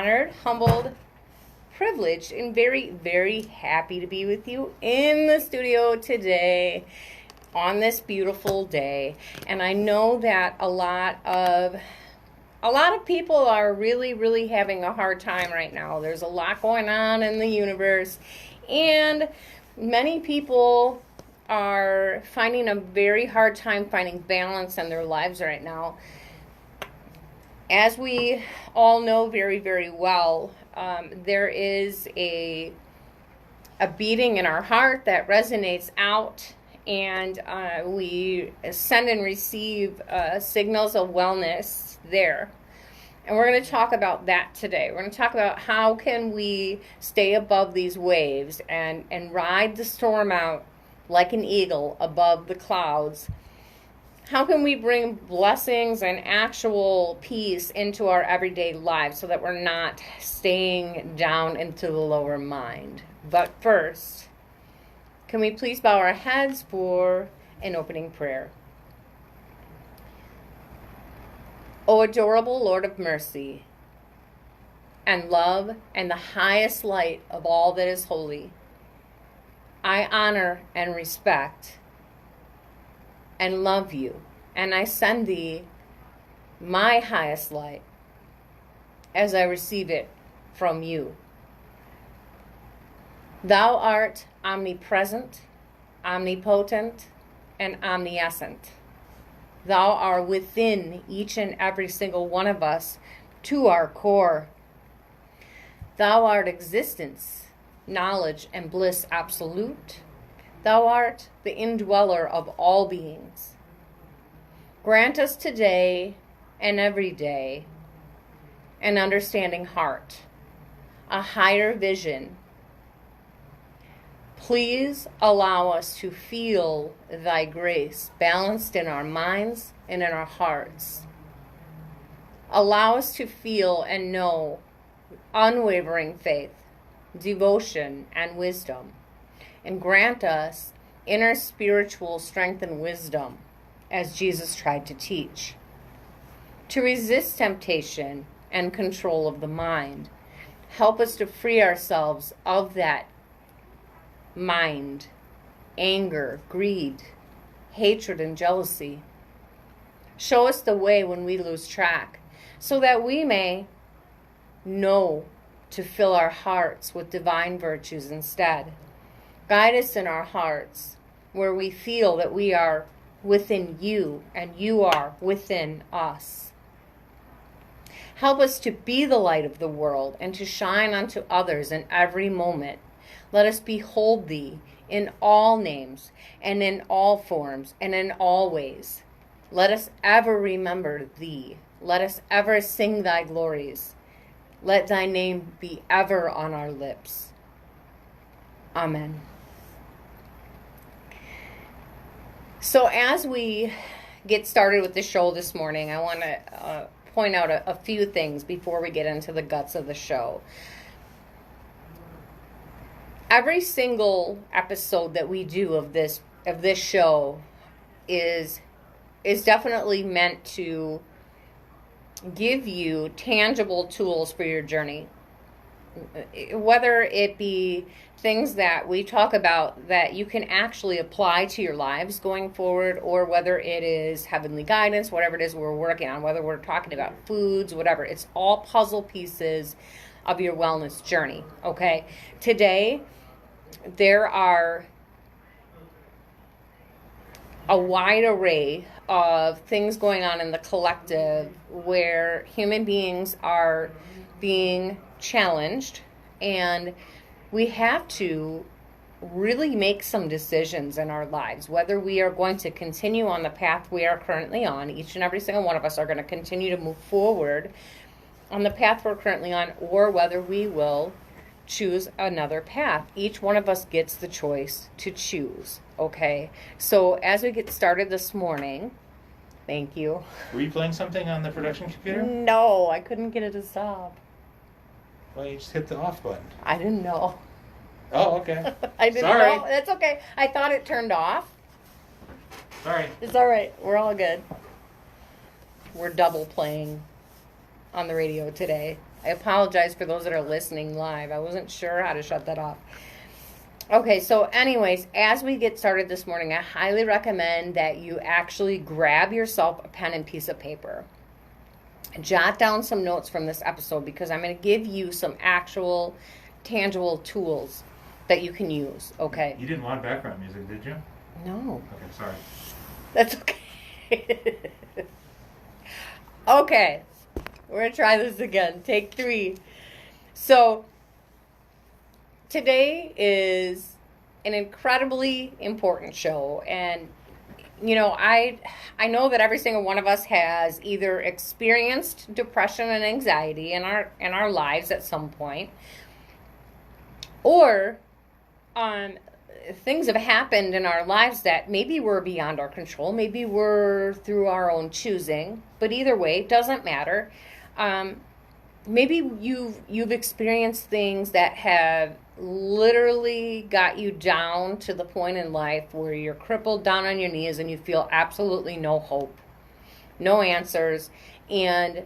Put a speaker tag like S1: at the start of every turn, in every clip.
S1: honored, humbled, privileged, and very, very happy to be with you in the studio today on this beautiful day. And I know that a lot of people are really, really having a hard time right now. There's a lot going on in the universe, and many people are finding a very hard time finding balance in their lives right now. As we all know very, very well, there is a beating in our heart that resonates out, and we send and receive signals of wellness there. And we're going to talk about that today. We're going to talk about how can we stay above these waves and ride the storm out like an eagle above the clouds. How can we bring blessings and actual peace into our everyday lives so that we're not staying down into the lower mind? But first, can we please bow our heads for an opening prayer? O adorable Lord of mercy and love and the highest light of all that is holy, I honor and respect and love you, and I send thee my highest light as I receive it from you. Thou art omnipresent, omnipotent, and omniscient. Thou art within each and every single one of us to our core. Thou art existence, knowledge, and bliss absolute. Thou art the indweller of all beings. Grant us today and every day an understanding heart, a higher vision. Please allow us to feel thy grace balanced in our minds and in our hearts. Allow us to feel and know unwavering faith, devotion, and wisdom. And grant us inner spiritual strength and wisdom, as Jesus tried to teach, to resist temptation and control of the mind. Help us to free ourselves of that mind, anger, greed, hatred, and jealousy. Show us the way when we lose track, so that we may know to fill our hearts with divine virtues instead. Guide us in our hearts where we feel that we are within you and you are within us. Help us to be the light of the world and to shine unto others in every moment. Let us behold thee in all names and in all forms and in all ways. Let us ever remember thee. Let us ever sing thy glories. Let thy name be ever on our lips. Amen. So as we get started with the show this morning, I want to point out a few things before we get into the guts of the show. Every single episode that we do of this show is definitely meant to give you tangible tools for your journey. Whether it be things that we talk about that you can actually apply to your lives going forward, or whether it is heavenly guidance, whatever it is we're working on, whether we're talking about foods, whatever. It's all puzzle pieces of your wellness journey, okay? Today, there are a wide array of things going on in the collective where human beings are being challenged, and we have to really make some decisions in our lives, whether we are going to continue on the path we are currently on. Each and every single one of us are going to continue to move forward on the path we're currently on, or whether we will choose another path. Each one of us gets the choice to choose, okay? So as we get started this morning, thank you.
S2: Were you playing something on the production computer?
S1: No, I couldn't get it to stop.
S2: Well, you just hit the off button.
S1: I didn't know.
S2: Oh, okay.
S1: I didn't
S2: Sorry.
S1: know. That's okay. I thought it turned off.
S2: Sorry.
S1: It's all right. We're all good. We're double playing on the radio today. I apologize for those that are listening live. I wasn't sure how to shut that off. Okay, so anyways, as we get started this morning, I highly recommend that you actually grab yourself a pen and piece of paper. Jot down some notes from this episode because I'm going to give you some actual tangible tools that you can use, okay?
S2: You didn't want background music, did you?
S1: No.
S2: Okay, sorry.
S1: That's okay. Okay, we're going to try this again. Take 3. So, today is an incredibly important show, and I know that every single one of us has either experienced depression and anxiety in our lives at some point, or things have happened in our lives that maybe were beyond our control, maybe were through our own choosing, but either way, it doesn't matter. Maybe you've experienced things that have literally got you down to the point in life where you're crippled down on your knees and you feel absolutely no hope, no answers, and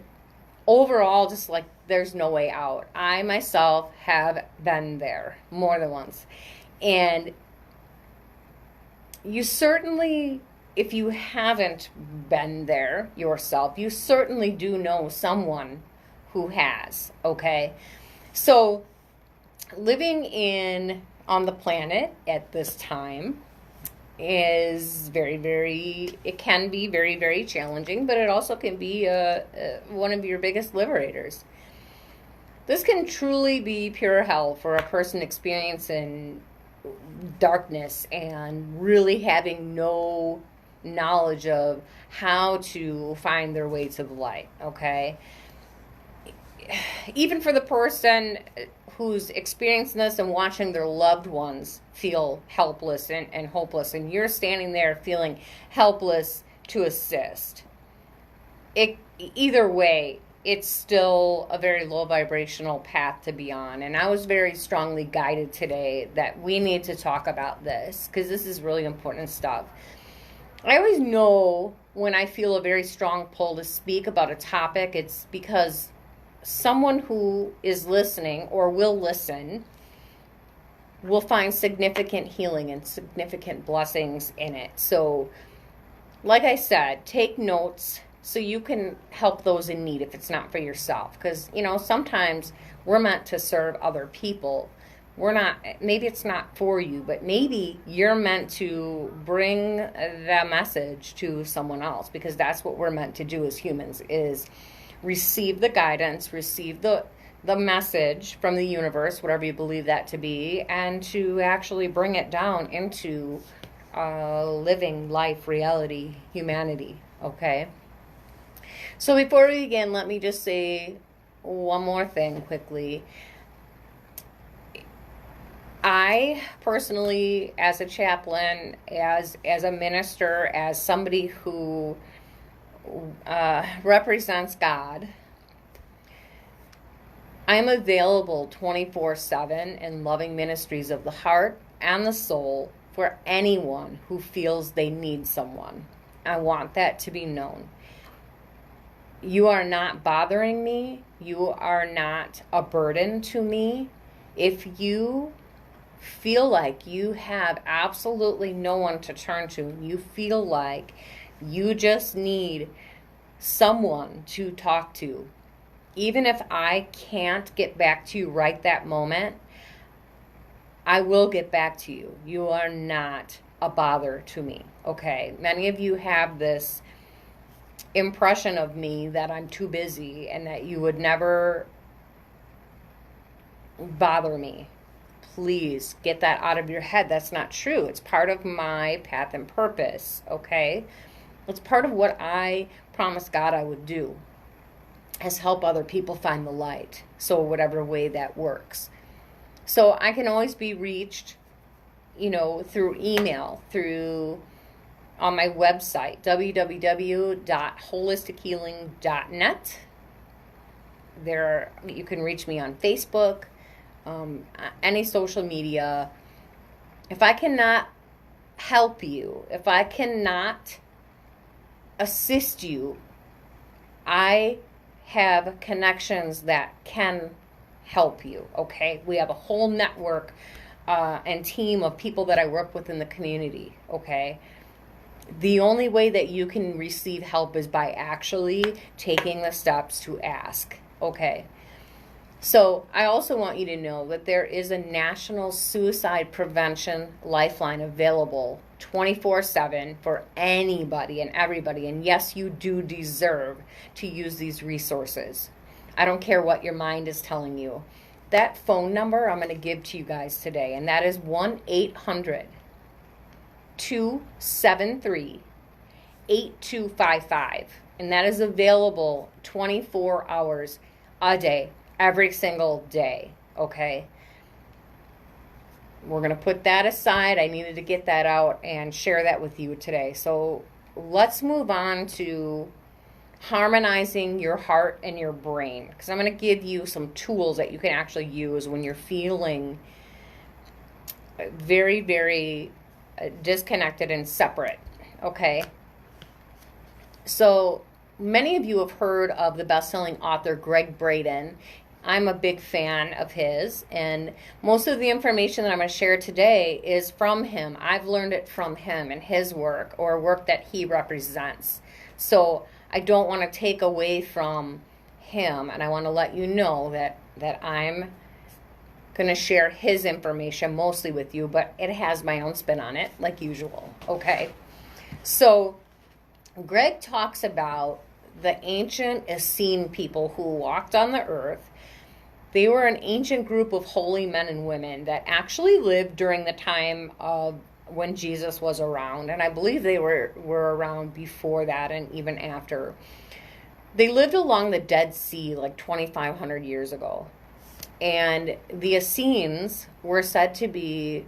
S1: overall just like there's no way out. I myself have been there more than once. And you certainly, if you haven't been there yourself, you certainly do know someone who has, okay? So living on the planet at this time is it can be very, very challenging, but it also can be one of your biggest liberators. This can truly be pure hell for a person experiencing darkness and really having no knowledge of how to find their way to the light, okay? Even for the person who's experiencing this and watching their loved ones feel helpless and hopeless, and you're standing there feeling helpless to assist. Either way, it's still a very low vibrational path to be on. And I was very strongly guided today that we need to talk about this because this is really important stuff. I always know when I feel a very strong pull to speak about a topic, it's because someone who is listening or will listen will find significant healing and significant blessings in it. So, like I said, take notes so you can help those in need if it's not for yourself. Because, sometimes we're meant to serve other people. Maybe it's not for you, but maybe you're meant to bring the message to someone else, because that's what we're meant to do as humans, is receive the guidance, receive the message from the universe, whatever you believe that to be, and to actually bring it down into living life, reality, humanity, okay? So before we begin, let me just say one more thing quickly. I personally, as a chaplain, as a minister, as somebody who represents God, I'm available 24/7 in loving ministries of the heart and the soul for anyone who feels they need someone. I want that to be known. You are not bothering me. You are not a burden to me. If you feel like you have absolutely no one to turn to, you feel like you just need someone to talk to, even if I can't get back to you right that moment, I will get back to you. You are not a bother to me, okay? Many of you have this impression of me that I'm too busy and that you would never bother me. Please get that out of your head. That's not true. It's part of my path and purpose, okay? It's part of what I promised God I would do, is help other people find the light. So whatever way that works. So I can always be reached, through email, on my website, www.holistichealing.net. You can reach me on Facebook, any social media. If I cannot help you, if I cannot assist you, I have connections that can help you, okay? We have a whole network and team of people that I work with in the community, okay? The only way that you can receive help is by actually taking the steps to ask, okay? So I also want you to know that there is a national suicide prevention lifeline available 24/7 for anybody and everybody. And yes, you do deserve to use these resources. I don't care what your mind is telling you. That phone number I'm going to give to you guys today, and that is 1-800-273-8255. And that is available 24 hours a day, every single day, okay? We're going to put that aside. I needed to get that out and share that with you today. So let's move on to harmonizing your heart and your brain, because I'm going to give you some tools that you can actually use when you're feeling very, very disconnected and separate, okay? So many of you have heard of the best-selling author Greg Braden. I'm a big fan of his, and most of the information that I'm going to share today is from him. I've learned it from him and his work, or work that he represents. So I don't want to take away from him, and I want to let you know that I'm going to share his information mostly with you, but it has my own spin on it, like usual, okay? So Greg talks about the ancient Essene people who walked on the earth. They were an ancient group of holy men and women that actually lived during the time of when Jesus was around. And I believe they were around before that and even after. They lived along the Dead Sea like 2,500 years ago. And the Essenes were said to be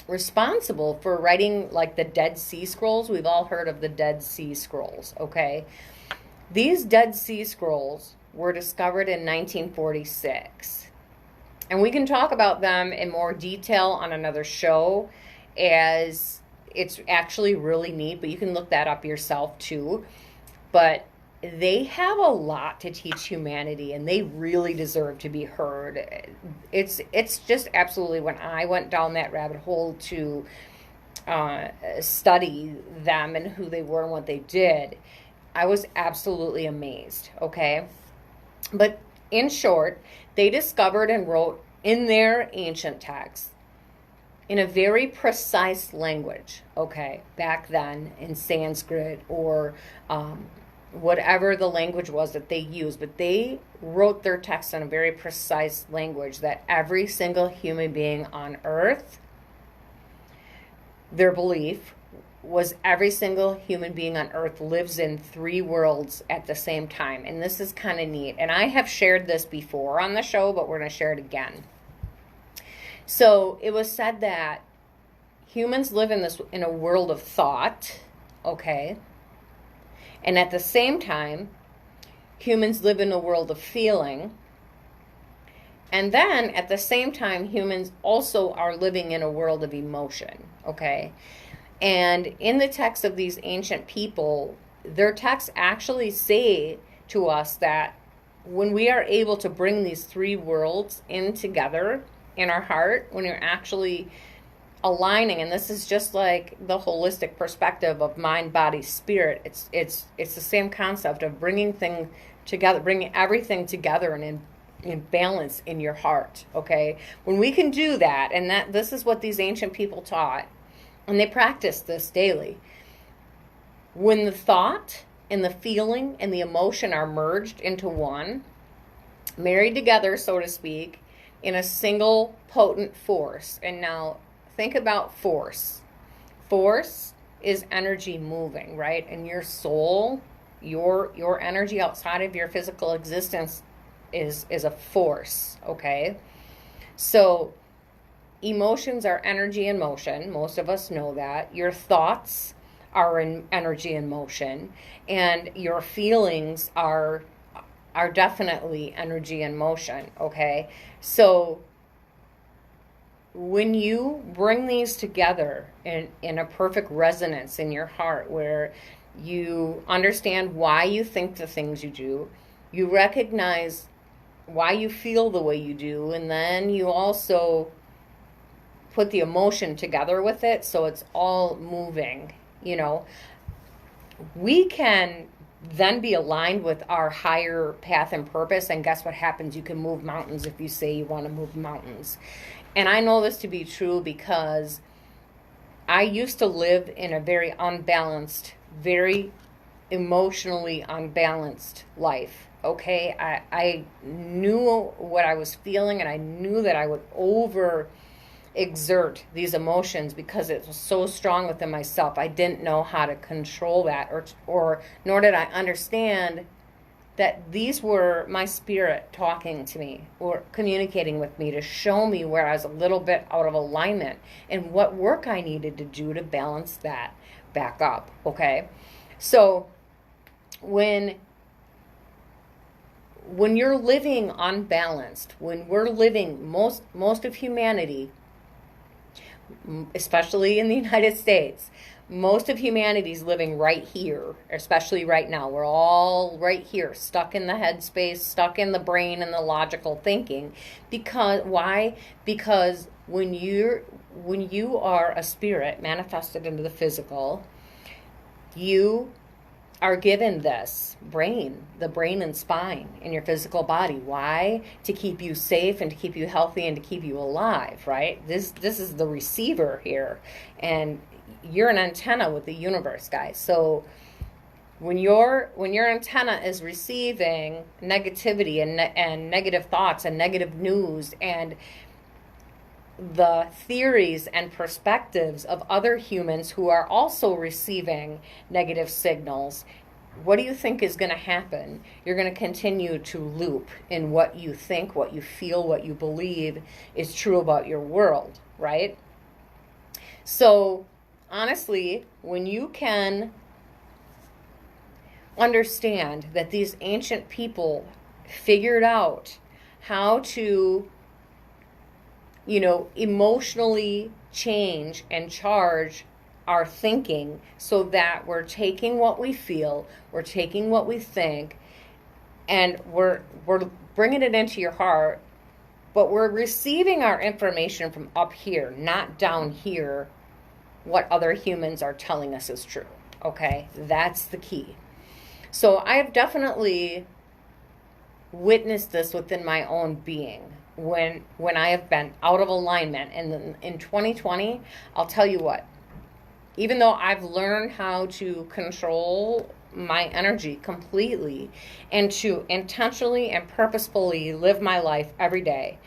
S1: responsible for writing like the Dead Sea Scrolls. We've all heard of the Dead Sea Scrolls, okay? These Dead Sea Scrolls were discovered in 1946. And we can talk about them in more detail on another show, as it's actually really neat, but you can look that up yourself too. But they have a lot to teach humanity, and they really deserve to be heard. It's just absolutely, when I went down that rabbit hole to study them and who they were and what they did, I was absolutely amazed, okay? But in short, they discovered and wrote in their ancient texts in a very precise language, okay, back then in Sanskrit or whatever the language was that they used, but they wrote their texts in a very precise language that every single human being on earth, their belief was every single human being on earth lives in 3 worlds at the same time. And this is kind of neat. And I have shared this before on the show, but we're going to share it again. So it was said that humans live in a world of thought, okay? And at the same time, humans live in a world of feeling. And then at the same time, humans also are living in a world of emotion, okay? And in the text of these ancient people, their texts actually say to us that when we are able to bring these 3 worlds in together in our heart, when you're actually aligning, and this is just like the holistic perspective of mind, body, spirit, it's the same concept of bringing things together, bringing everything together and in balance in your heart, okay? When we can do that, and this is what these ancient people taught, and they practice this daily. When the thought and the feeling and the emotion are merged into one, married together, so to speak, in a single potent force. And now think about force. Force is energy moving, right? And your soul, your energy outside of your physical existence is a force, okay? So emotions are energy in motion. Most of us know that. Your thoughts are in energy in motion, and your feelings are definitely energy in motion, okay? So when you bring these together in a perfect resonance in your heart, where you understand why you think the things you do, You recognize why you feel the way you do, and then you also put the emotion together with it, so it's all moving, you know. We can then be aligned with our higher path and purpose, and guess what happens? You can move mountains if you say you want to move mountains. And I know this to be true because I used to live in a very unbalanced, very emotionally unbalanced life. Okay, I knew what I was feeling, and I knew that I would over exert these emotions because it was so strong within myself. I didn't know how to control that, or nor did I understand that these were my spirit talking to me or communicating with me to show me where I was a little bit out of alignment and what work I needed to do to balance that back up. Okay, so when you're living unbalanced, when we're living, most of humanity, especially in the United States, most of humanity is living right here, especially right now. We're all right here, stuck in the headspace, stuck in the brain and the logical thinking. Because why? Because when you are a spirit manifested into the physical, you are given this brain, the brain and spine in your physical body. Why? To keep you safe and to keep you healthy and to keep you alive, right? This is the receiver here. And you're an antenna with the universe, guys. So when your antenna is receiving negativity and negative thoughts and negative news and the theories and perspectives of other humans who are also receiving negative signals, what do you think is going to happen? You're going to continue to loop in what you think, what you feel, what you believe is true about your world, right? So honestly, when you can understand that these ancient people figured out how to, emotionally change and charge our thinking so that we're taking what we feel, we're taking what we think, and we're bringing it into your heart, but we're receiving our information from up here, not down here, what other humans are telling us is true, okay? That's the key. So I have definitely witnessed this within my own being. When I have been out of alignment, and in 2020, I'll tell you what, even though I've learned how to control my energy completely and to intentionally and purposefully live my life every day,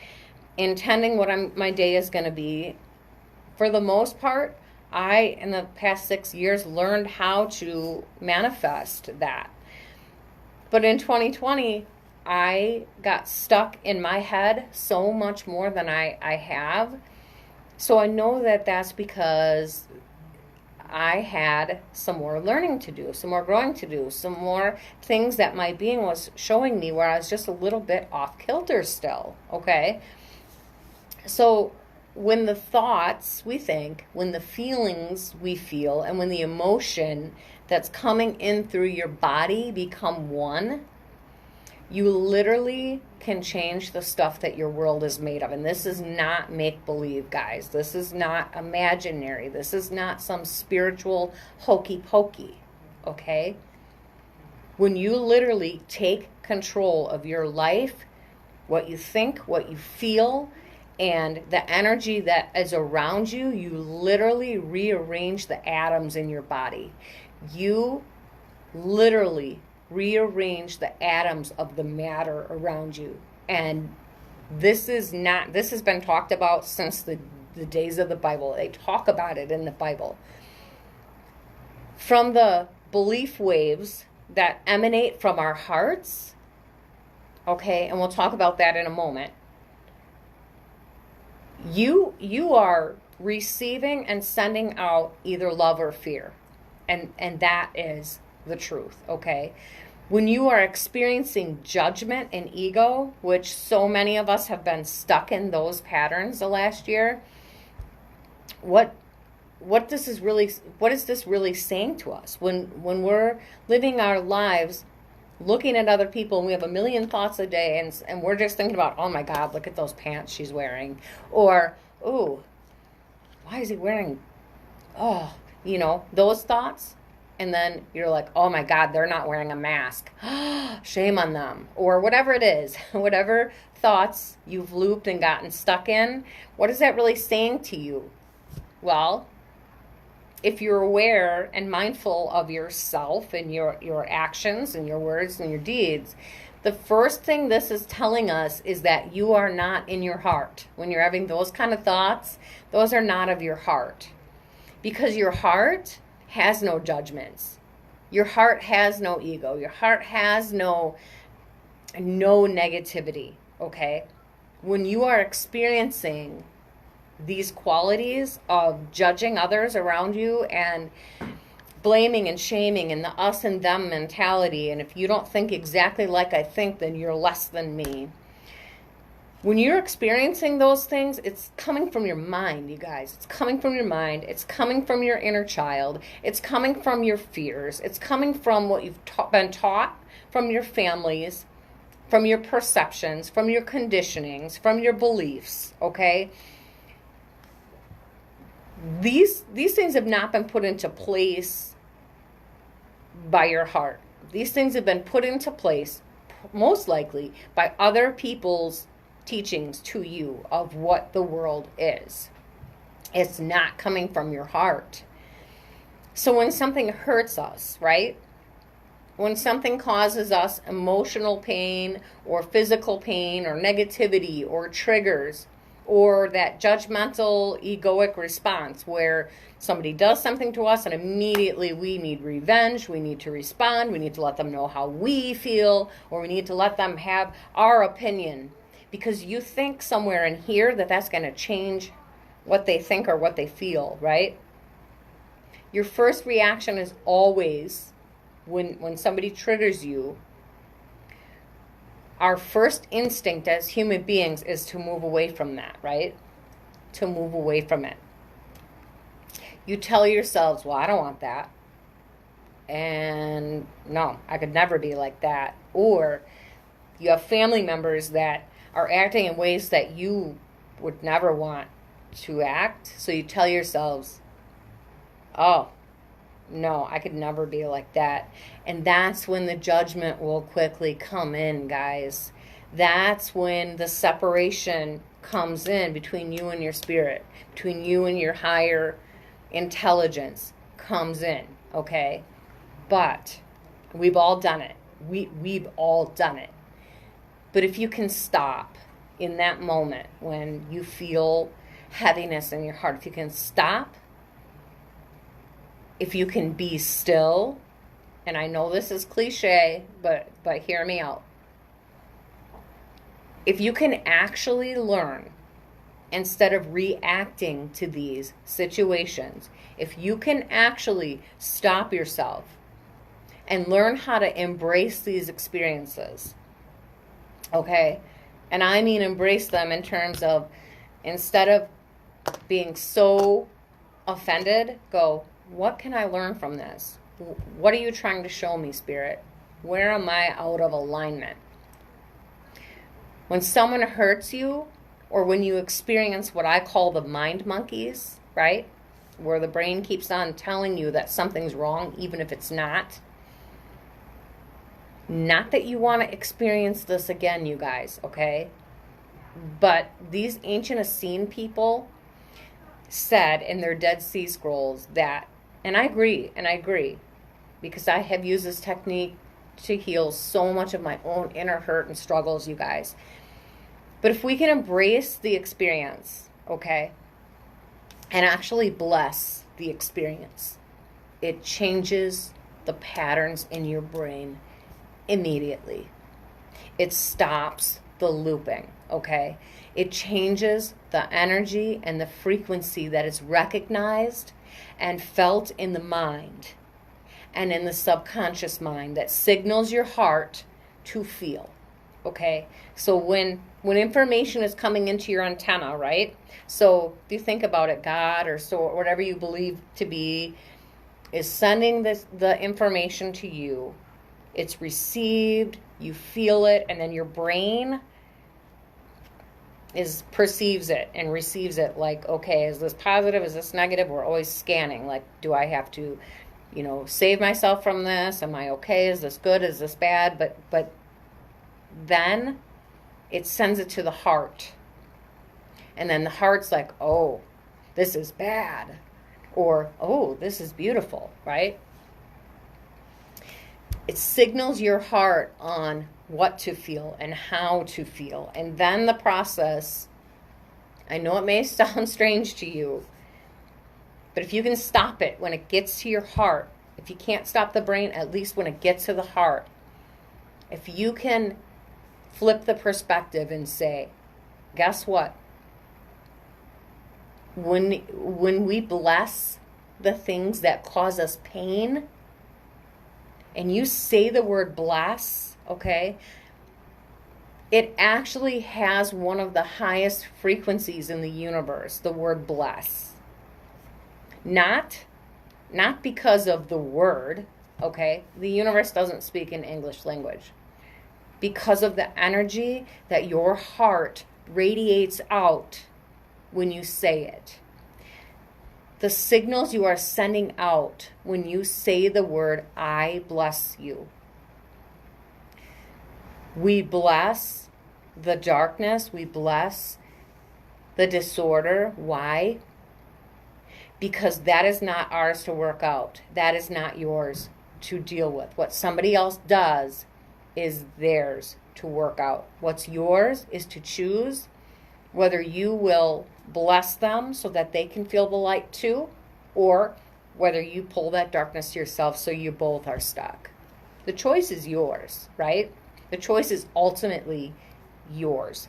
S1: intending what my day is going to be, for the most part, I, in the past 6 years, learned how to manifest that. But in 2020, I got stuck in my head so much more than I have. So I know that that's because I had some more learning to do, some more growing to do, some more things that my being was showing me where I was just a little bit off kilter still, okay? So when the thoughts we think, when the feelings we feel, and when the emotion that's coming in through your body become one, you literally can change the stuff that your world is made of. And this is not make-believe, guys. This is not imaginary. This is not some spiritual hokey-pokey, okay? When you literally take control of your life, what you think, what you feel, and the energy that is around you, you literally rearrange the atoms in your body. You literally rearrange the atoms of the matter around you. And this has been talked about since the days of the Bible. They talk about it in the Bible. From the belief waves that emanate from our hearts, okay, and we'll talk about that in a moment, you are receiving and sending out either love or fear. And that is the truth, okay? When you are experiencing judgment and ego, which so many of us have been stuck in those patterns the last year, what is this really saying to us? When we're living our lives looking at other people, and we have a million thoughts a day, and we're just thinking about, oh my God, look at those pants she's wearing. Or, ooh, why is he wearing, those thoughts. And then you're like, oh my God, they're not wearing a mask. Shame on them. Or whatever it is, whatever thoughts you've looped and gotten stuck in, what is that really saying to you? Well, if you're aware and mindful of yourself and your actions and your words and your deeds, the first thing this is telling us is that you are not in your heart. When you're having those kind of thoughts, those are not of your heart. Because your heart has no judgments. Your heart has no ego. Your heart has no negativity, okay? When you are experiencing these qualities of judging others around you and blaming and shaming and the us and them mentality, and if you don't think exactly like I think, then you're less than me. When you're experiencing those things, it's coming from your mind, you guys. It's coming from your mind. It's coming from your inner child. It's coming from your fears. It's coming from what you've been taught from your families, from your perceptions, from your conditionings, from your beliefs, okay? These things have not been put into place by your heart. These things have been put into place, most likely, by other people's teachings to you of what the world is. It's not coming from your heart. So when something hurts us, right? When something causes us emotional pain or physical pain or negativity or triggers, or that judgmental egoic response where somebody does something to us and immediately we need revenge, we need to respond, we need to let them know how we feel, or we need to let them have our opinion. Because you think somewhere in here that that's going to change what they think or what they feel, right? Your first reaction is always, when somebody triggers you, our first instinct as human beings is to move away from that, right? To move away from it. You tell yourselves, well, I don't want that. And no, I could never be like that. Or you have family members that are acting in ways that you would never want to act. So you tell yourselves, oh, no, I could never be like that. And that's when the judgment will quickly come in, guys. That's when the separation comes in between you and your spirit, between you and your higher intelligence comes in, okay? But we've all done it. We've all done it. But if you can stop in that moment when you feel heaviness in your heart, if you can stop, if you can be still, and I know this is cliche, but hear me out. If you can actually learn, instead of reacting to these situations, if you can actually stop yourself and learn how to embrace these experiences, okay? And I mean embrace them in terms of, instead of being so offended, go, what can I learn from this? What are you trying to show me, Spirit? Where am I out of alignment? When someone hurts you, or when you experience what I call the mind monkeys, right? Where the brain keeps on telling you that something's wrong, even if it's not. Not that you want to experience this again, you guys, okay? But these ancient Essene people said in their Dead Sea Scrolls that, and I agree, because I have used this technique to heal so much of my own inner hurt and struggles, you guys. But if we can embrace the experience, okay, and actually bless the experience, it changes the patterns in your brain immediately. It stops the looping, okay? It changes the energy and the frequency that is recognized and felt in the mind and in the subconscious mind that signals your heart to feel, okay? So when information is coming into your antenna, right? So if you think about it, God or so whatever you believe to be is sending the information to you, it's received, you feel it, and then your brain perceives it and receives it like, okay, is this positive? Is this negative? We're always scanning. Like, do I have to, save myself from this? Am I okay? Is this good? Is this bad? But then it sends it to the heart. And then the heart's like, oh, this is bad. Or, oh, this is beautiful, right? It signals your heart on what to feel and how to feel. And then the process, I know it may sound strange to you, but if you can stop it when it gets to your heart, if you can't stop the brain, at least when it gets to the heart, if you can flip the perspective and say, guess what? When we bless the things that cause us pain, and you say the word bless, okay, it actually has one of the highest frequencies in the universe, the word bless. Not because of the word, okay? The universe doesn't speak in English language. Because of the energy that your heart radiates out when you say it. The signals you are sending out when you say the word, I bless you. We bless the darkness. We bless the disorder. Why? Because that is not ours to work out. That is not yours to deal with. What somebody else does is theirs to work out. What's yours is to choose whether you will bless them so that they can feel the light too, or whether you pull that darkness to yourself so you both are stuck. The choice is yours, right? The choice is ultimately yours.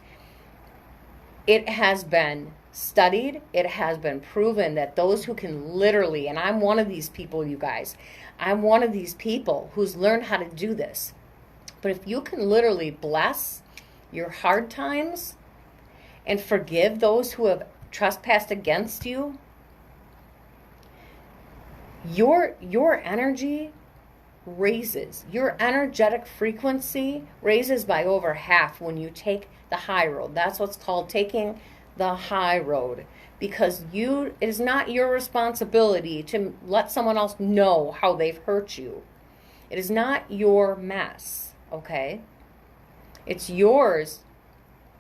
S1: It has been studied, it has been proven that those who can literally, and I'm one of these people, you guys, I'm one of these people who's learned how to do this. But if you can literally bless your hard times and forgive those who have trespassed against you, your energy raises. Your energetic frequency raises by over half when you take the high road. That's what's called taking the high road, because it is not your responsibility to let someone else know how they've hurt you. It is not your mess, okay? It's yours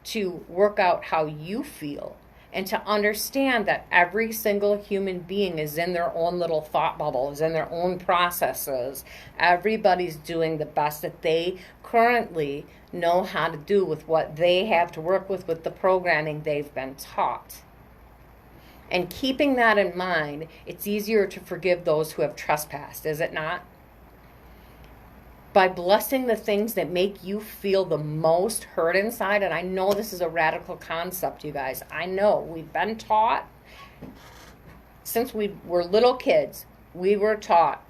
S1: to work out how you feel and to understand that every single human being is in their own little thought bubble, is in their own processes. Everybody's doing the best that they currently know how to do with what they have to work with the programming they've been taught. And keeping that in mind, it's easier to forgive those who have trespassed, is it not? By blessing the things that make you feel the most hurt inside. And I know this is a radical concept, you guys. I know we've been taught since we were little kids. We were taught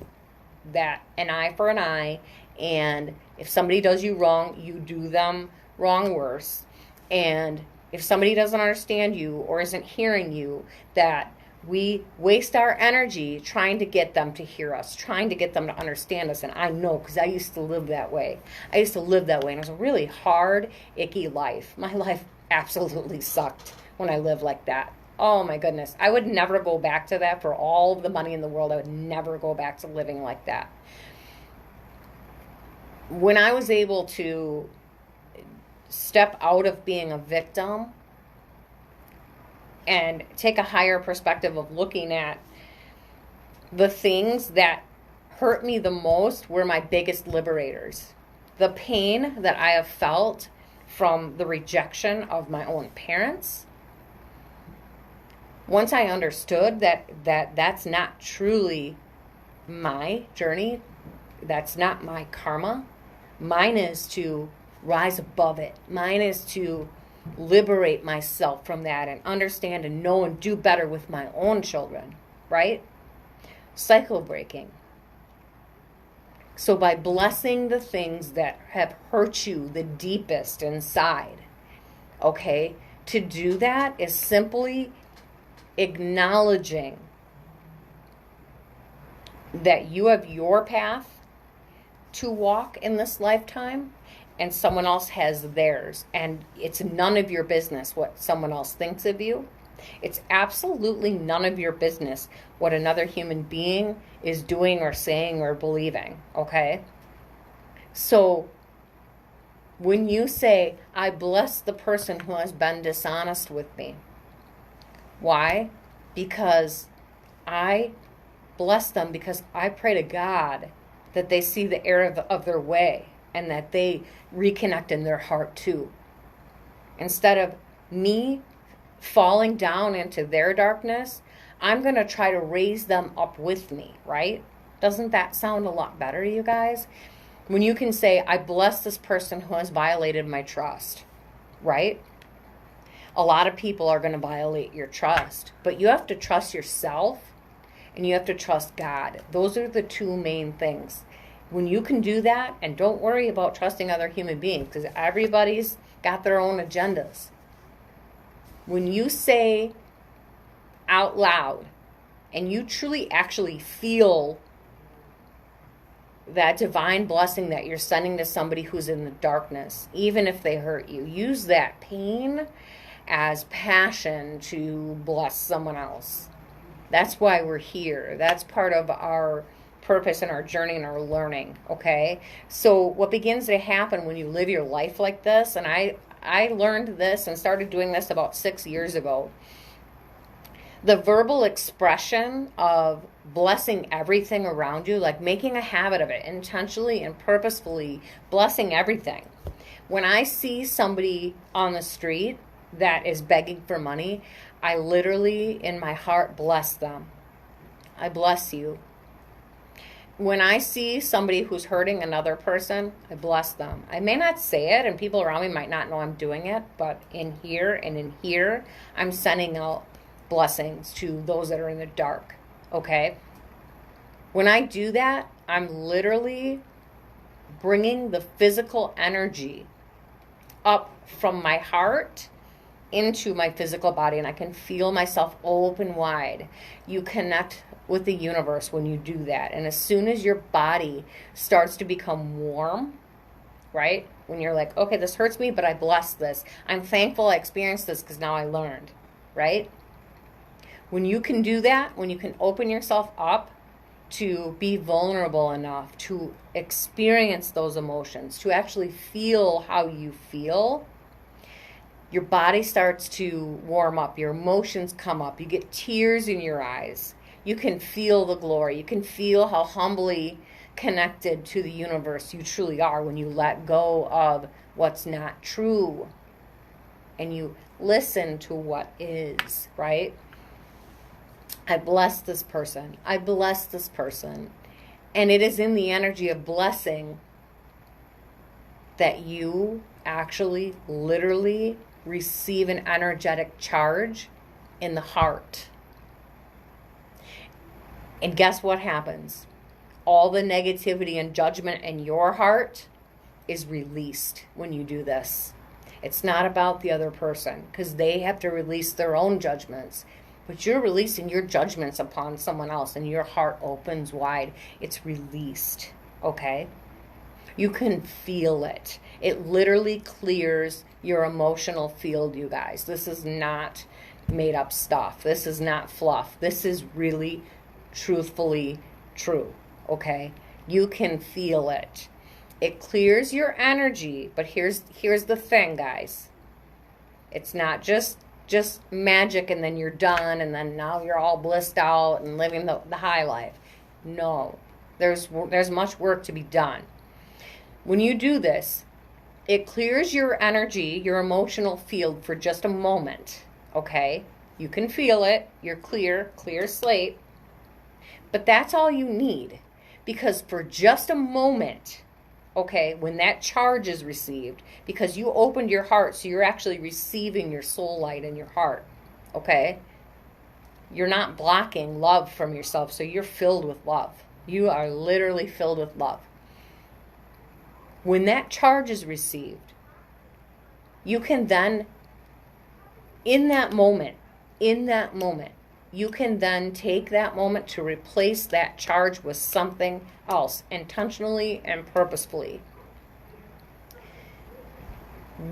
S1: that an eye for an eye, and if somebody does you wrong, you do them wrong worse. And if somebody doesn't understand you or isn't hearing you, that we waste our energy trying to get them to hear us, trying to get them to understand us. And I know, because I used to live that way. And it was a really hard, icky life. My life absolutely sucked when I lived like that. Oh my goodness. I would never go back to that for all the money in the world. I would never go back to living like that. When I was able to step out of being a victim and take a higher perspective of looking at the things that hurt me the most were my biggest liberators. The pain that I have felt from the rejection of my own parents. Once I understood that that's not truly my journey, that's not my karma, mine is to rise above it. Mine is to liberate myself from that and understand and know and do better with my own children, right? Cycle breaking. So by blessing the things that have hurt you the deepest inside, okay, to do that is simply acknowledging that you have your path to walk in this lifetime, and someone else has theirs, and it's none of your business what someone else thinks of you. It's absolutely none of your business what another human being is doing or saying or believing, okay? So when you say, I bless the person who has been dishonest with me, why? Because I bless them, because I pray to God that they see the error of their way and that they reconnect in their heart too. Instead of me falling down into their darkness, I'm going to try to raise them up with me, right? Doesn't that sound a lot better, you guys? When you can say, I bless this person who has violated my trust, right? A lot of people are going to violate your trust, but you have to trust yourself and you have to trust God. Those are the two main things. When you can do that, and don't worry about trusting other human beings, because everybody's got their own agendas. When you say out loud and you truly actually feel that divine blessing that you're sending to somebody who's in the darkness, even if they hurt you, use that pain as passion to bless someone else. That's why we're here. That's part of our purpose and our journey and our learning, okay? So what begins to happen when you live your life like this, and I learned this and started doing this about 6 years ago, the verbal expression of blessing everything around you, like making a habit of it, intentionally and purposefully blessing everything. When I see somebody on the street that is begging for money, I literally, in my heart, bless them. I bless you. When I see somebody who's hurting another person, I bless them. I may not say it, and people around me might not know I'm doing it, but in here and in here, I'm sending out blessings to those that are in the dark, okay? When I do that, I'm literally bringing the physical energy up from my heart into my physical body, and I can feel myself open wide. You connect with the universe when you do that. And as soon as your body starts to become warm, right? When you're like, okay, this hurts me, but I bless this. I'm thankful I experienced this because now I learned, right? When you can do that, when you can open yourself up to be vulnerable enough to experience those emotions, to actually feel how you feel, your body starts to warm up, your emotions come up, you get tears in your eyes, you can feel the glory, you can feel how humbly connected to the universe you truly are when you let go of what's not true and you listen to what is, right? I bless this person. I bless this person. And it is in the energy of blessing that you actually literally receive an energetic charge in the heart. And guess what happens? All the negativity and judgment in your heart is released when you do this. It's not about the other person because they have to release their own judgments. But you're releasing your judgments upon someone else and your heart opens wide. It's released, okay? You can feel it. It literally clears your emotional field, you guys. This is not made up stuff. This is not fluff. This is really truthfully true, okay? You can feel it. It clears your energy, but here's the thing, guys. It's not just magic and then you're done and then now you're all blissed out and living the high life. No, there's much work to be done. When you do this, it clears your energy, your emotional field for just a moment, okay? You can feel it. You're clear slate. But that's all you need, because for just a moment, okay, when that charge is received, because you opened your heart, so you're actually receiving your soul light in your heart, okay? You're not blocking love from yourself, so you're filled with love. You are literally filled with love. When that charge is received, you can then, in that moment, you can then take that moment to replace that charge with something else, intentionally and purposefully.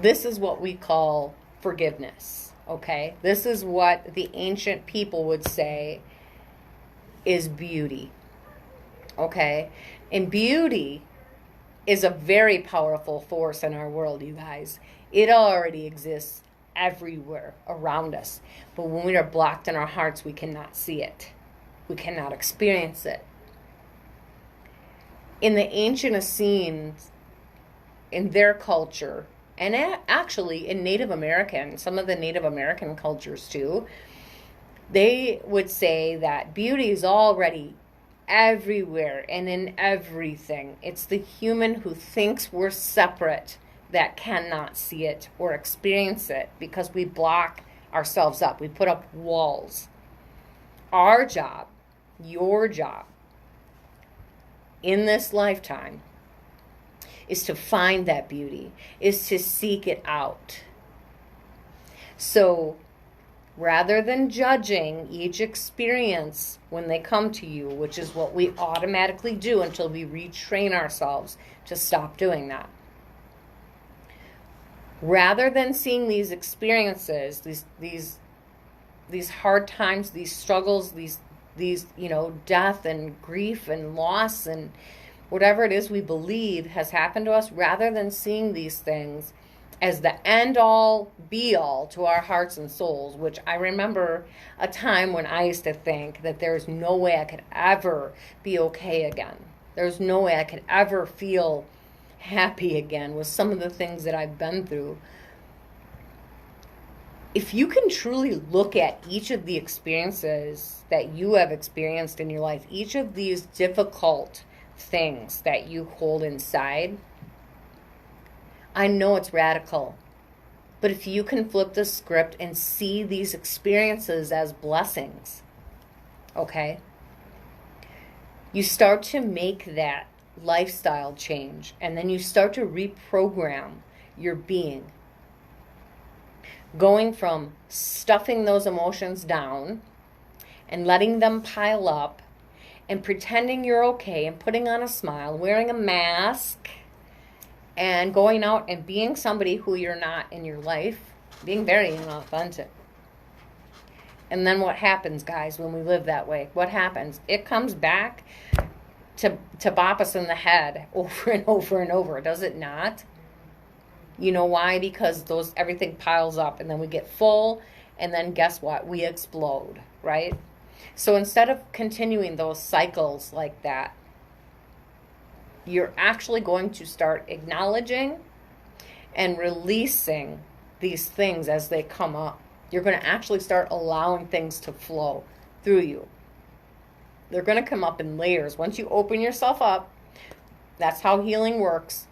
S1: This is what we call forgiveness, okay? This is what the ancient people would say is beauty, okay? And beauty is a very powerful force in our world, you guys. It already exists everywhere around us. But when we are blocked in our hearts, we cannot see it. We cannot experience it. In the ancient Essenes, in their culture, and actually in Native American, some of the Native American cultures too, they would say that beauty is already everywhere and in everything. It's the human who thinks we're separate that cannot see it or experience it because we block ourselves up. We put up walls. Our job, your job, in this lifetime is to find that beauty, is to seek it out. So rather than judging each experience when they come to you, which is what we automatically do until we retrain ourselves to stop doing that, rather than seeing these experiences, these hard times, these struggles, these death and grief and loss and whatever it is we believe has happened to us, rather than seeing these things as the end all be all to our hearts and souls, which I remember a time when I used to think that there's no way I could ever be okay again. There's no way I could ever feel happy again with some of the things that I've been through. If you can truly look at each of the experiences that you have experienced in your life, each of these difficult things that you hold inside, I know it's radical, but if you can flip the script and see these experiences as blessings, okay, you start to make that lifestyle change, and then you start to reprogram your being, going from stuffing those emotions down and letting them pile up and pretending you're okay and putting on a smile, wearing a mask, and going out and being somebody who you're not in your life, being very inauthentic. And then what happens, guys, when we live that way? What happens? It comes back to bop us in the head over and over and over, does it not? You know why? Because everything piles up, and then we get full, and then guess what? We explode, right? So instead of continuing those cycles like that, you're actually going to start acknowledging and releasing these things as they come up. You're going to actually start allowing things to flow through you. They're going to come up in layers. Once you open yourself up, that's how healing works.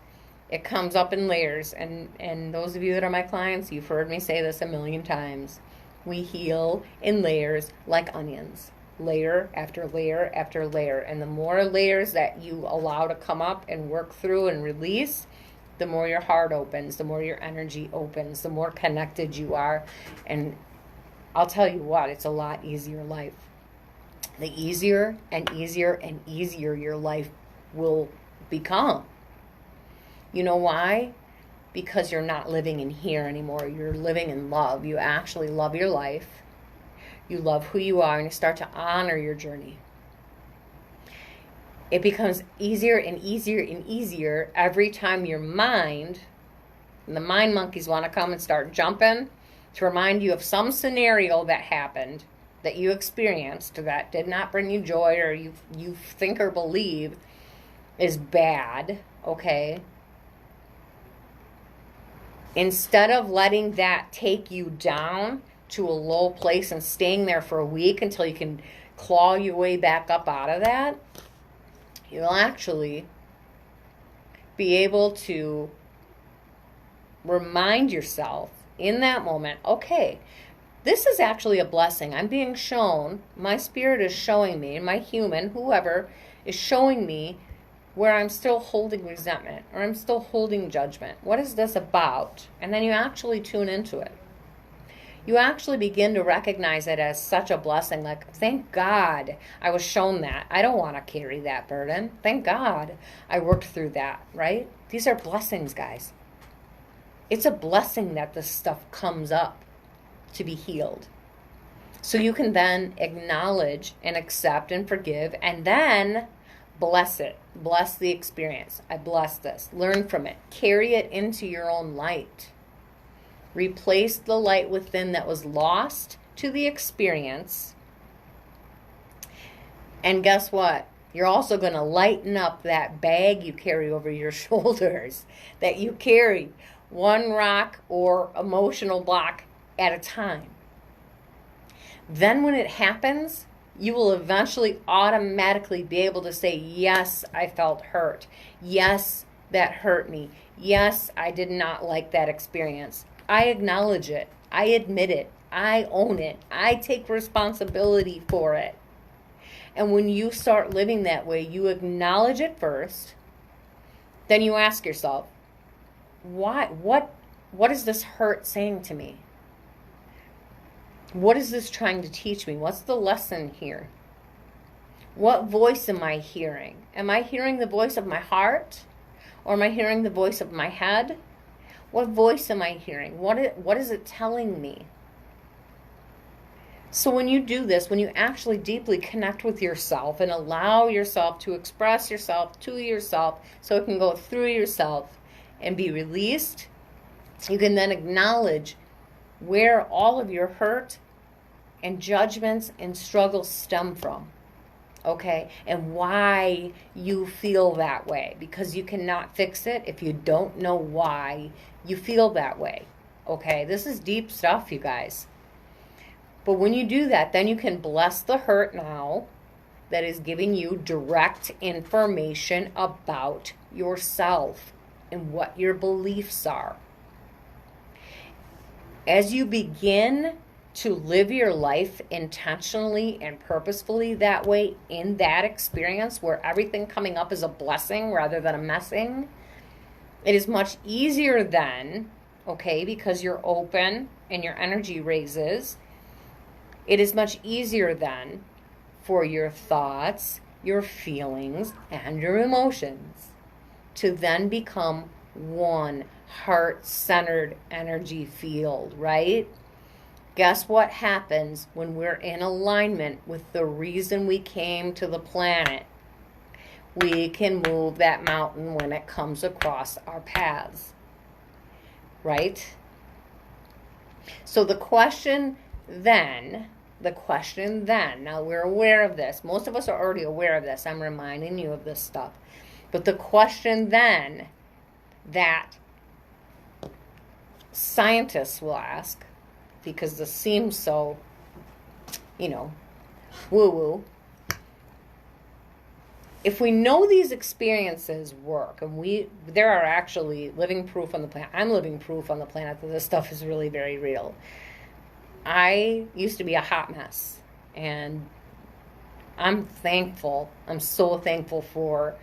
S1: It comes up in layers. And those of you that are my clients, you've heard me say this a million times. We heal in layers like onions. Layer after layer after layer. And the more layers that you allow to come up and work through and release, the more your heart opens, the more your energy opens, the more connected you are. And I'll tell you what, it's a lot easier life. The easier and easier and easier your life will become. You know why? Because you're not living in here anymore. You're living in love. You actually love your life. You love who you are, and you start to honor your journey. It becomes easier and easier and easier every time your mind, and the mind monkeys want to come and start jumping to remind you of some scenario that happened, that you experienced, that did not bring you joy, or you think or believe is bad, okay? Instead of letting that take you down to a low place and staying there for a week until you can claw your way back up out of that, you'll actually be able to remind yourself in that moment, okay, this is actually a blessing. I'm being shown, my spirit is showing me, my human, whoever, is showing me where I'm still holding resentment or I'm still holding judgment. What is this about? And then you actually tune into it. you actually begin to recognize it as such a blessing. Like, thank God I was shown that. I don't want to carry that burden. Thank God I worked through that, right? These are blessings, guys. It's a blessing that this stuff comes up to be healed. So you can then acknowledge and accept and forgive, and then bless it. Bless the experience. I bless this. Learn from it. Carry it into your own light. Replace the light within that was lost to the experience. And guess what? You're also going to lighten up that bag you carry over your shoulders, that you carry one rock or emotional block at a time. Then when it happens, you will eventually automatically be able to say, yes, I felt hurt. Yes, that hurt me. Yes, I did not like that experience. I acknowledge it. I admit it. I own it. I take responsibility for it. And when you start living that way, you acknowledge it first. Then you ask yourself, why? What is this hurt saying to me? What is this trying to teach me? What's the lesson here? What voice am I hearing? Am I hearing the voice of my heart? Or am I hearing the voice of my head? What voice am I hearing? What is it telling me? So when you do this, when you actually deeply connect with yourself and allow yourself to express yourself to yourself so it can go through yourself and be released, you can then acknowledge where all of your hurt and judgments and struggles stem from. Okay? And why you feel that way. Because you cannot fix it if you don't know why you feel that way. Okay? This is deep stuff, you guys. But when you do that, then you can bless the hurt now that is giving you direct information about yourself and what your beliefs are. As you begin to live your life intentionally and purposefully that way in that experience where everything coming up is a blessing rather than a messing, it is much easier then, okay, because you're open and your energy raises. It is much easier then for your thoughts, your feelings, and your emotions to then become one heart-centered energy field, right? Guess what happens when we're in alignment with the reason we came to the planet? We can move that mountain when it comes across our paths, right? So the question then, now we're aware of this. Most of us are already aware of this. I'm reminding you of this stuff. But the question then that scientists will ask, because this seems so, woo-woo. If we know these experiences work, and there are actually living proof on the planet. I'm living proof on the planet that this stuff is really very real. I used to be a hot mess, and I'm so thankful for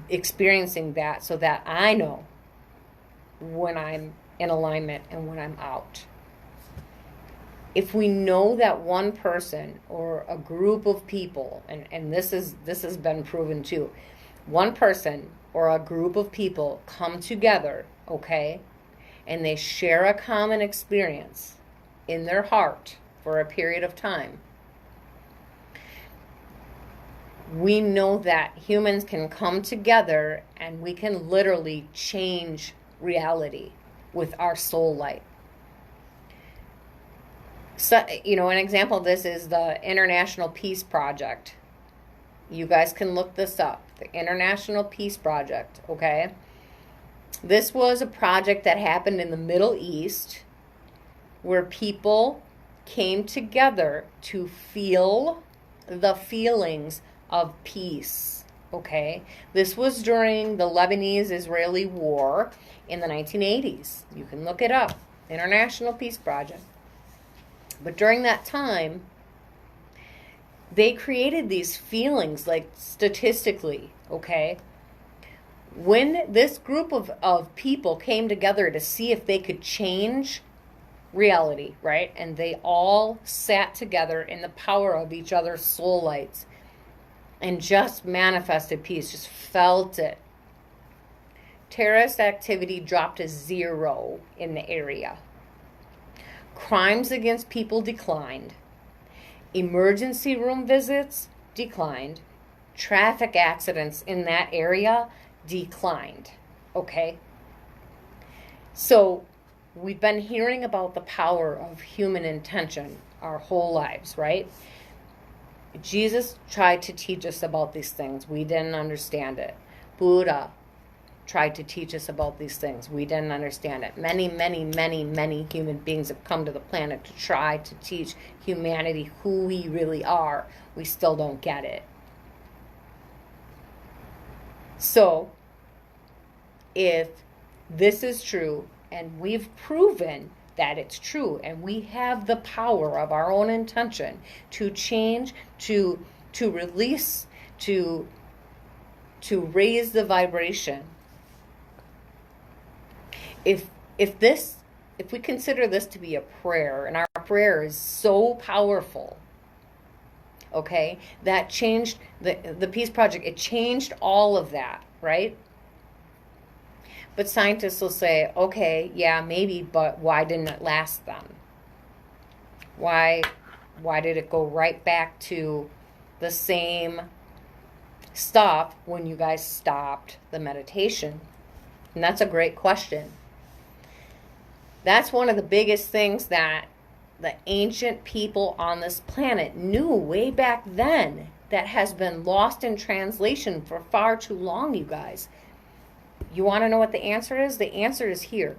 S1: experiencing that so that I know when I'm in alignment and when I'm out. If we know that one person or a group of people, and this has been proven too, one person or a group of people come together, okay, and they share a common experience in their heart for a period of time, we know that humans can come together and we can literally change reality with our soul light. So, an example of this is the International Peace Project. You guys can look this up. The International Peace Project, okay? This was a project that happened in the Middle East where people came together to feel the feelings of peace, okay? This was during the Lebanese-Israeli War in the 1980s. You can look it up, International Peace Project. But during that time, they created these feelings, like statistically, okay? When this group of people came together to see if they could change reality, right? And they all sat together in the power of each other's soul lights and just manifested peace, just felt it. Terrorist activity dropped to 0 in the area. Crimes against people declined. Emergency room visits declined. Traffic accidents in that area declined. Okay? So we've been hearing about the power of human intention our whole lives, right? Jesus tried to teach us about these things. We didn't understand it. Buddha tried to teach us about these things. We didn't understand it. Many, many, many, many human beings have come to the planet to try to teach humanity who we really are. We still don't get it. So, if this is true, and we've proven that it's true, and we have the power of our own intention to change, to release, to raise the vibration. If we consider this to be a prayer, and our prayer is so powerful, okay, that changed the Peace Project. It changed all of that, right? But scientists will say, okay, yeah, maybe, but why didn't it last then? Why did it go right back to the same stuff when you guys stopped the meditation? And that's a great question. That's one of the biggest things that the ancient people on this planet knew way back then that has been lost in translation for far too long, you guys. You want to know what the answer is? The answer is here.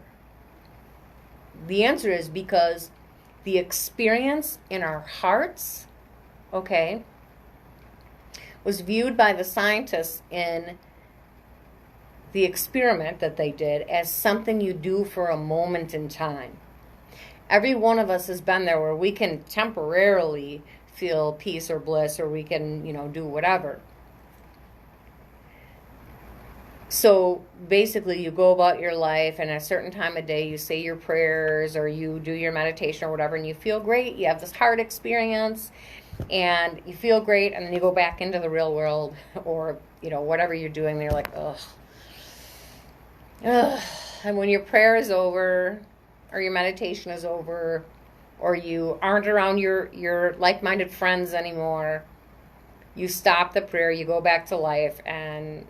S1: The answer is because the experience in our hearts, okay, was viewed by the scientists in the experiment that they did as something you do for a moment in time. Every one of us has been there where we can temporarily feel peace or bliss, or we can, do whatever. So basically you go about your life, and at a certain time of day you say your prayers or you do your meditation or whatever, and you feel great. You have this heart experience and you feel great, and then you go back into the real world or, whatever you're doing, and you're like, ugh. And when your prayer is over or your meditation is over, or you aren't around your like-minded friends anymore, you stop the prayer, you go back to life, and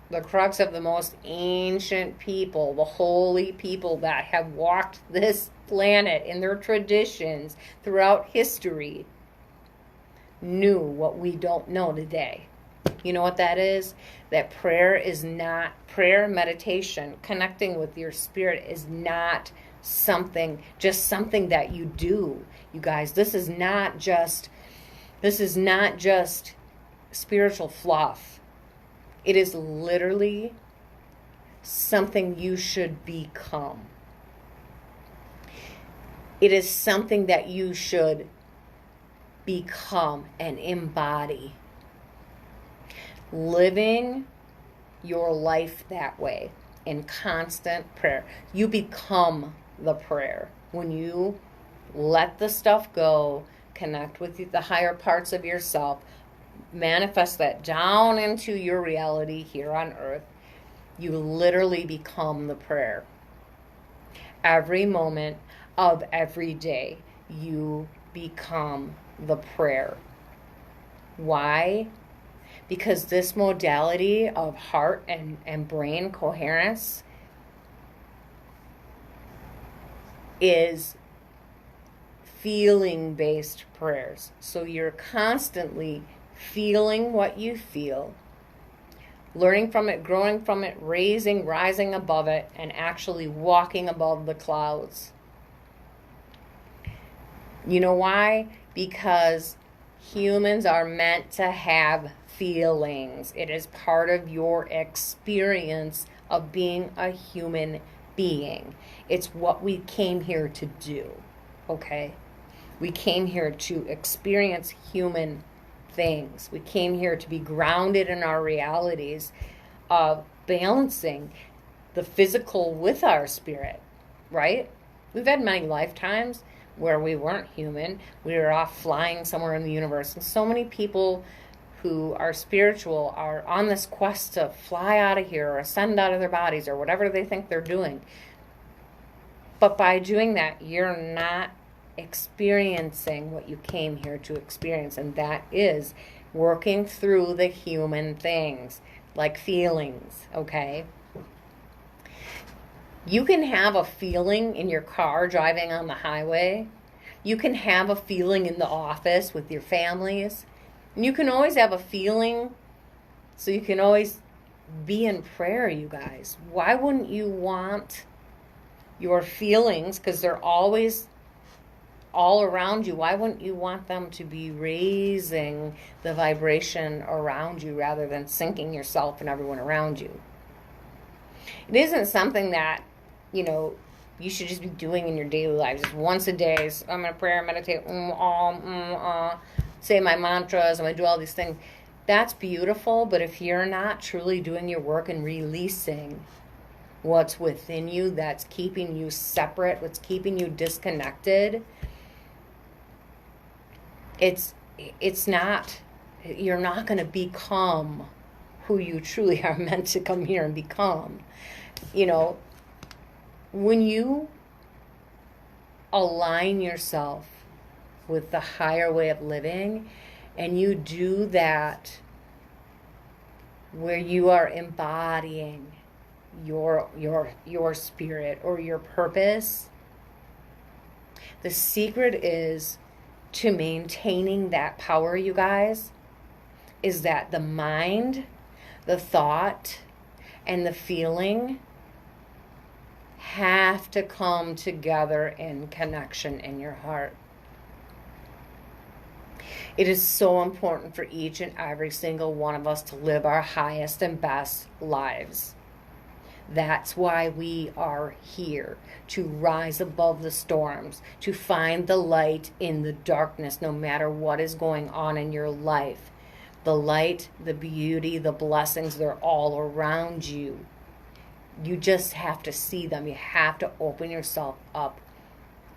S1: the crux of the most ancient people, the holy people that have walked this planet in their traditions throughout history, knew what we don't know today. You know what that is? That prayer, meditation, connecting with your spirit is not something that you do. You guys, this is not just spiritual fluff. It is literally something you should become. It is something that you should become and embody. Living your life that way in constant prayer. You become the prayer. When you let the stuff go, connect with the higher parts of yourself, manifest that down into your reality here on earth, you literally become the prayer. Every moment of every day, you become the prayer. Why? Because this modality of heart and brain coherence is feeling-based prayers. So you're constantly feeling what you feel, learning from it, growing from it, rising above it, and actually walking above the clouds. You know why? Because humans are meant to have feelings. It is part of your experience of being a human being. It's what we came here to do, okay? We came here to experience human things. We came here to be grounded in our realities of balancing the physical with our spirit, right? We've had many lifetimes where we weren't human. We were off flying somewhere in the universe. And so many people who are spiritual are on this quest to fly out of here or ascend out of their bodies or whatever they think they're doing. But by doing that, you're not experiencing what you came here to experience, and that is working through the human things, like feelings, okay? You can have a feeling in your car driving on the highway. You can have a feeling in the office with your families. And you can always have a feeling, so you can always be in prayer, you guys. Why wouldn't you want your feelings, because they're always all around you, why wouldn't you want them to be raising the vibration around you rather than sinking yourself and everyone around you? It isn't something that, you should just be doing in your daily lives. Just once a day, so I'm going to pray, meditate, say my mantras, I'm going to do all these things. That's beautiful, but if you're not truly doing your work and releasing what's within you that's keeping you separate, what's keeping you disconnected, you're not going to become who you truly are meant to come here and become. When you align yourself with the higher way of living, and you do that where you are embodying your spirit or your purpose, the secret is to maintaining that power, you guys, is that the mind, the thought, and the feeling have to come together in connection in your heart. It is so important for each and every single one of us to live our highest and best lives. That's why we are here, to rise above the storms, to find the light in the darkness, no matter what is going on in your life. The light, the beauty, the blessings, they're all around you. You just have to see them. You have to open yourself up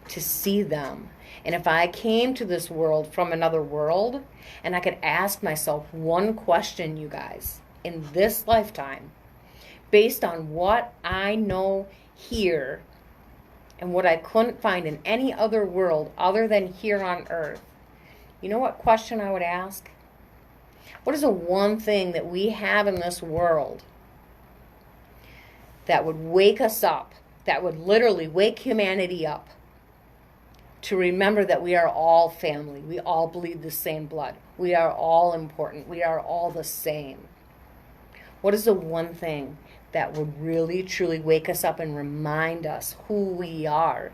S1: to see them. And if I came to this world from another world, and I could ask myself one question, you guys, in this lifetime, based on what I know here and what I couldn't find in any other world other than here on earth, you know what question I would ask? What is the one thing that we have in this world that would wake us up, that would literally wake humanity up to remember that we are all family, we all bleed the same blood, we are all important, we are all the same? What is the one thing that would really, truly wake us up and remind us who we are?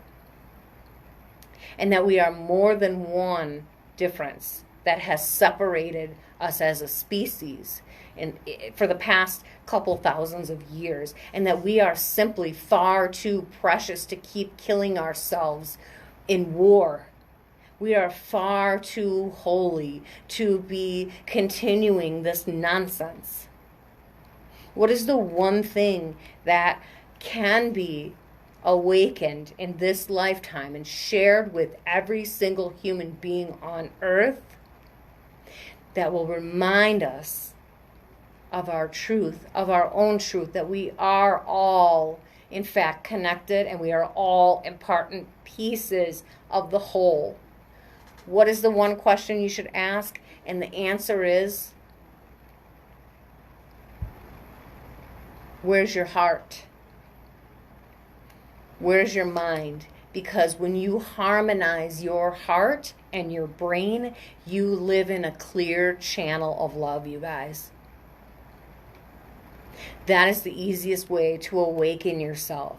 S1: And that we are more than one difference that has separated us as a species for the past couple thousands of years. And that we are simply far too precious to keep killing ourselves in war. We are far too holy to be continuing this nonsense. What is the one thing that can be awakened in this lifetime and shared with every single human being on earth that will remind us of our truth, of our own truth, that we are all, in fact, connected and we are all important pieces of the whole? What is the one question you should ask? And the answer is, where's your heart? Where's your mind? Because when you harmonize your heart and your brain, you live in a clear channel of love, you guys. That is the easiest way to awaken yourself,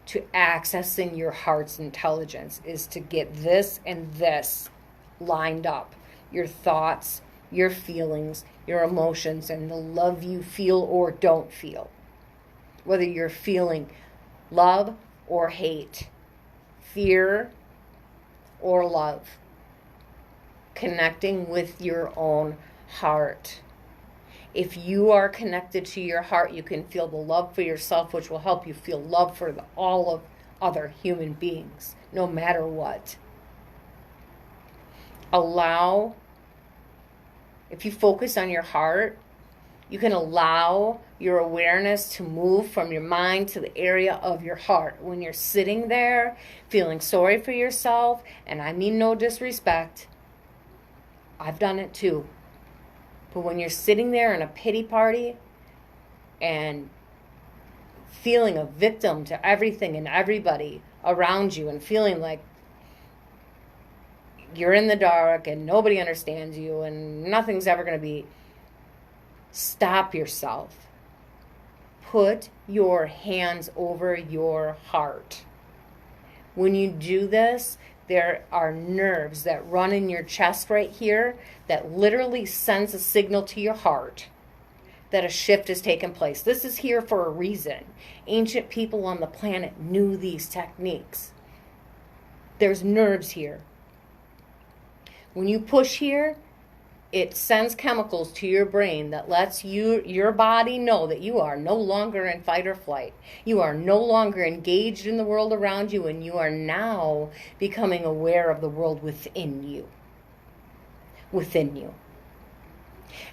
S1: to accessing your heart's intelligence, is to get this and this lined up. Your thoughts, your feelings, your emotions, and the love you feel or don't feel. Whether you're feeling love or hate, fear or love. Connecting with your own heart. If you are connected to your heart, you can feel the love for yourself, which will help you feel love for all of other human beings, no matter what. Allow, if you focus on your heart, you can allow your awareness to move from your mind to the area of your heart. When you're sitting there feeling sorry for yourself, and I mean no disrespect, I've done it too. But when you're sitting there in a pity party and feeling a victim to everything and everybody around you and feeling like you're in the dark and nobody understands you and nothing's ever going to be, stop yourself. Put your hands over your heart. When you do this, there are nerves that run in your chest right here that literally sends a signal to your heart that a shift has taken place. This is here for a reason. Ancient people on the planet knew these techniques. There's nerves here. When you push here, it sends chemicals to your brain that lets your body know that you are no longer in fight or flight. You are no longer engaged in the world around you, and you are now becoming aware of the world within you. Within you.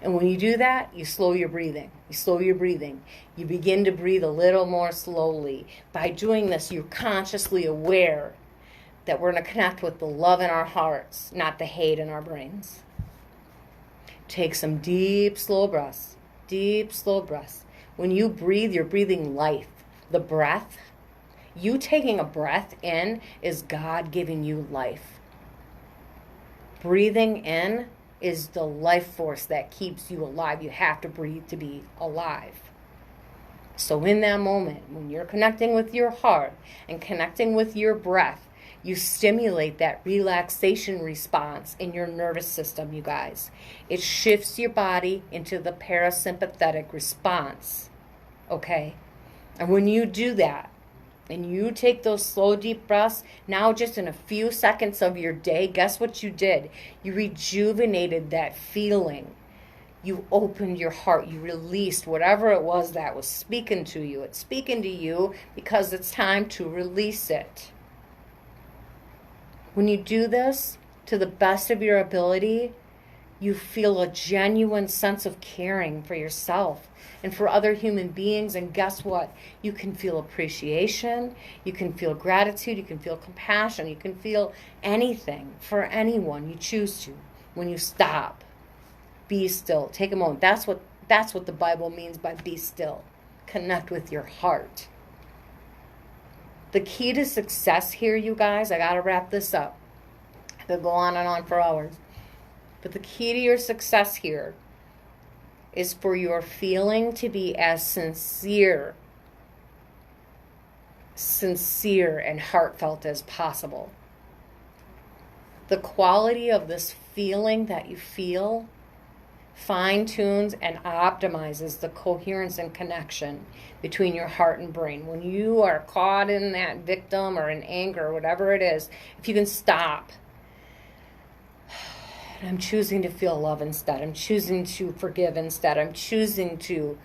S1: And when you do that, you slow your breathing. You slow your breathing. You begin to breathe a little more slowly. By doing this, you're consciously aware that we're going to connect with the love in our hearts, not the hate in our brains. Take some deep, slow breaths. Deep, slow breaths. When you breathe, you're breathing life. The breath, you taking a breath in is God giving you life. Breathing in is the life force that keeps you alive. You have to breathe to be alive. So in that moment, when you're connecting with your heart and connecting with your breath, you stimulate that relaxation response in your nervous system, you guys. It shifts your body into the parasympathetic response, okay? And when you do that, and you take those slow, deep breaths, now just in a few seconds of your day, guess what you did? You rejuvenated that feeling. You opened your heart. You released whatever it was that was speaking to you. It's speaking to you because it's time to release it. When you do this to the best of your ability, you feel a genuine sense of caring for yourself and for other human beings. And guess what? You can feel appreciation. You can feel gratitude. You can feel compassion. You can feel anything for anyone you choose to. When you stop, be still. Take a moment. That's what the Bible means by be still. Connect with your heart. The key to success here, you guys, I got to wrap this up. I could go on and on for hours. But the key to your success here is for your feeling to be as sincere and heartfelt as possible. The quality of this feeling that you feel fine-tunes and optimizes the coherence and connection between your heart and brain. When you are caught in that victim or in anger or whatever it is, if you can stop, I'm choosing to feel love instead. I'm choosing to forgive instead. I'm choosing to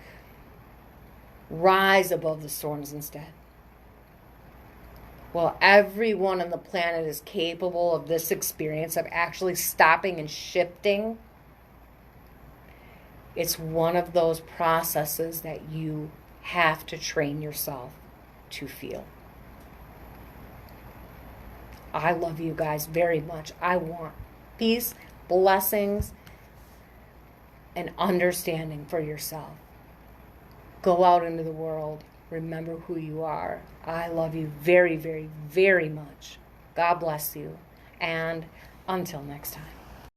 S1: rise above the storms instead. Well, everyone on the planet is capable of this experience of actually stopping and shifting. It's one of those processes that you have to train yourself to feel. I love you guys very much. I want peace, blessings, and understanding for yourself. Go out into the world. Remember who you are. I love you very, very, very much. God bless you. And until next time.